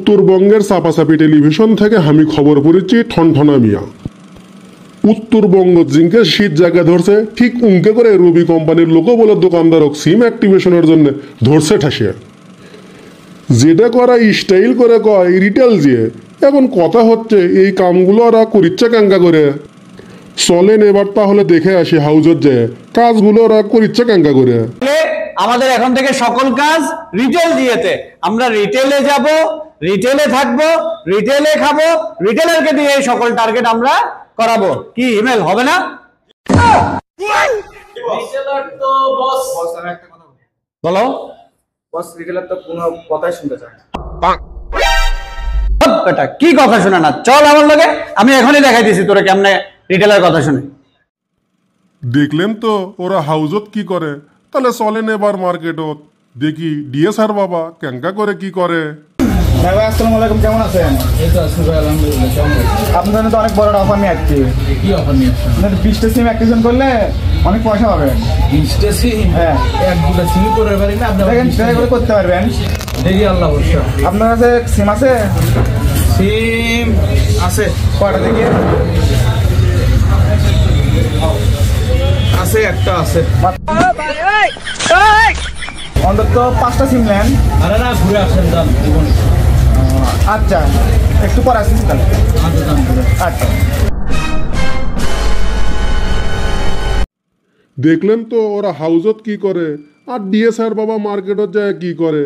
উত্তরবঙ্গের চাপাচাপি টেলিভিশন থেকে আমি খবর পড়েছি ঠনঠনা মিয়া। উত্তরবঙ্গ জিঙ্কে শীত জায়গা ধরছে, ঠিক উঙ্কে করে রবি কোম্পানির লোকও বলে দোকানদারক সিম অ্যাক্টিভেশনের জন্য ধরছে ঠাসিয়ে। যেটা করা স্টাইল করে কয় রিটেল দিয়ে। এখন কথা হচ্ছে এই কামগুলো ওরা করিচ্ছে ক্যাঙ্কা করে। চলেন এবার তাহলে দেখে আসি হাউজত যে কাজগুলো ওরা করিচ্ছে ক্যাঙ্কা করে। আমাদের এখন থেকে সকল কাজ রিটেল দিয়েতে, আমরা রিটেলে যাব, রিটেলে থাকবো, রিটেলে খাবো, রিটেলারকে দিয়ে এই সকল টার্গেট আমরা করাবো। কি ইমেল হবে না? রিটেলার তো বস আমি একটা কথা বলো। বস রিটেলার তো কোনো কথাই শুনতে চায় না। বেটা কি কথা শুনে না, চল আমার লগে, আমি এখনই দেখাই দিছি তোরে কেমনে রিটেলার কথা শুনে। দেখলেন তো ওরা হাউজত কি করে, তাহলে চলেন এবার মার্কেটত দেখি ডিএসআর বাবা ক্যাঙ্কা করে কি করে। ভাই আসসালামু আলাইকুম, কেমন আছেন? এই তো আছি ভাই, আলহামদুলিল্লাহ। কেমন আছেন? আপনার জন্য তো অনেক বড় অফার নিয়ে আসছি। কি অফার নিয়ে আসছেন? আপনার 20টা সিম অ্যাক্টিভেশন করলে অনেক পয়সা পাবেন। 20টা সিম? হ্যাঁ। এক দুটা সিম করে পারি না আপনি? দেখেন ট্রাই করে করতে পারবেন। দেখি আল্লাহ ভরসা। আপনার কাছে সিম আছে? সিম আছে। কয়টা দেখি? আছে, একটা আছে। অন্তত 5টা সিম নেন। আরে না, ঘুরে আসেন, দাম জীবনে। আচ্ছা, একটু পরে আসছি তাহলে। আচ্ছা দাম ঘুরে। আচ্ছা। দেখলেন তো ওরা হাউজত কি করে আর ডিএসআর বাবা মার্কেটত যায় কি করে।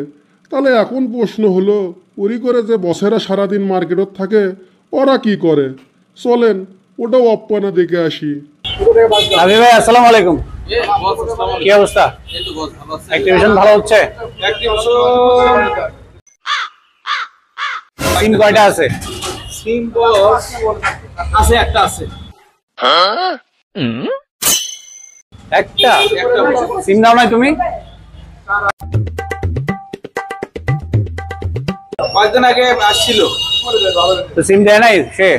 তাহলে এখন প্রশ্ন হলো ওরি করে যে বসেরা সারাদিন মার্কেটত থাকে ওরা কি করে। চলেন ওটাও অপ্পানা দেখে আসি। আবি ভাই আসসালামু আলাইকুম। কি অবস্থা? অ্যাক্টিভেশন ভালো হচ্ছে? সিম কয়টা আছে? সিম বস আছে, একটা আছে। একটা সিম দাও নাই তুমি? কয়েকদিন আগে আসছিল, তো সিম দেয় নাই সে?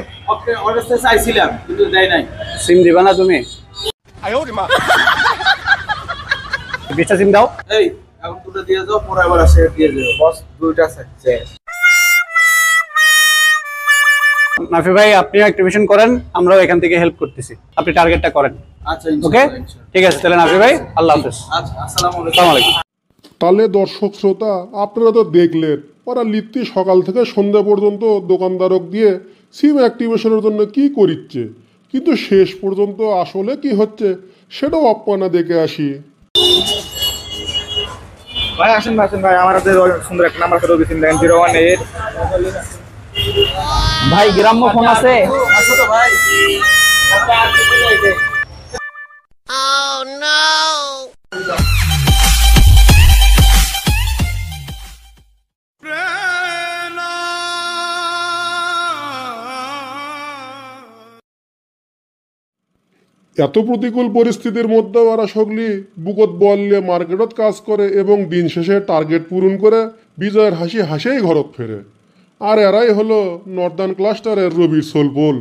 অর্ডার চাইছিলাম কিন্তু দেয় নাই। সিম দিবা না তুমি? 20টা সিম দাও। এই এখন দুটো দিয়ে যাও, পরে আবার আসে দিয়ে যাও। বস 2টা আছে। নাফি ভাই আপনিও অ্যাক্টিভেশন করেন, আমরাও এখান থেকে হেল্প করতেছি, আপনি টার্গেটটা করেন। আচ্ছা ওকে ঠিক আছে, তাহলে নাফি ভাই আল্লাহ হাফেজ। আচ্ছা, আসসালামু আসসালামু আলাইকুম। তাহলে দর্শক শ্রোতা আপনারা তো দেখলেন ওরা লিপ্তি সকাল থেকে সন্ধ্যা পর্যন্ত দোকানদারক দিয়ে সিম অ্যাক্টিভেশনের জন্য কি করিচ্ছে, কিন্তু শেষ পর্যন্ত আসলে কি হচ্ছে সেটাও আপ্পানা দেখে আসি। ভাই আসেন ভাই, আমার হাতে সুন্দর একটা নাম্বার করে দিয়েছেন, দেখেন 018। ভাই গ্রাম্য ফোন আছে? আছে তো ভাই। এত প্রতিকূল পরিস্থিতির মধ্যেও ওরা সগলি বুকত বললে মার্কেটত কাজ করে এবং দিন শেষে টার্গেট পূরণ করে বিজয়ের হাসি হাসেই ঘরত ফেরে। আর এরাই হলো নর্দার্ন ক্লাস্টারের রবির সোলপোল।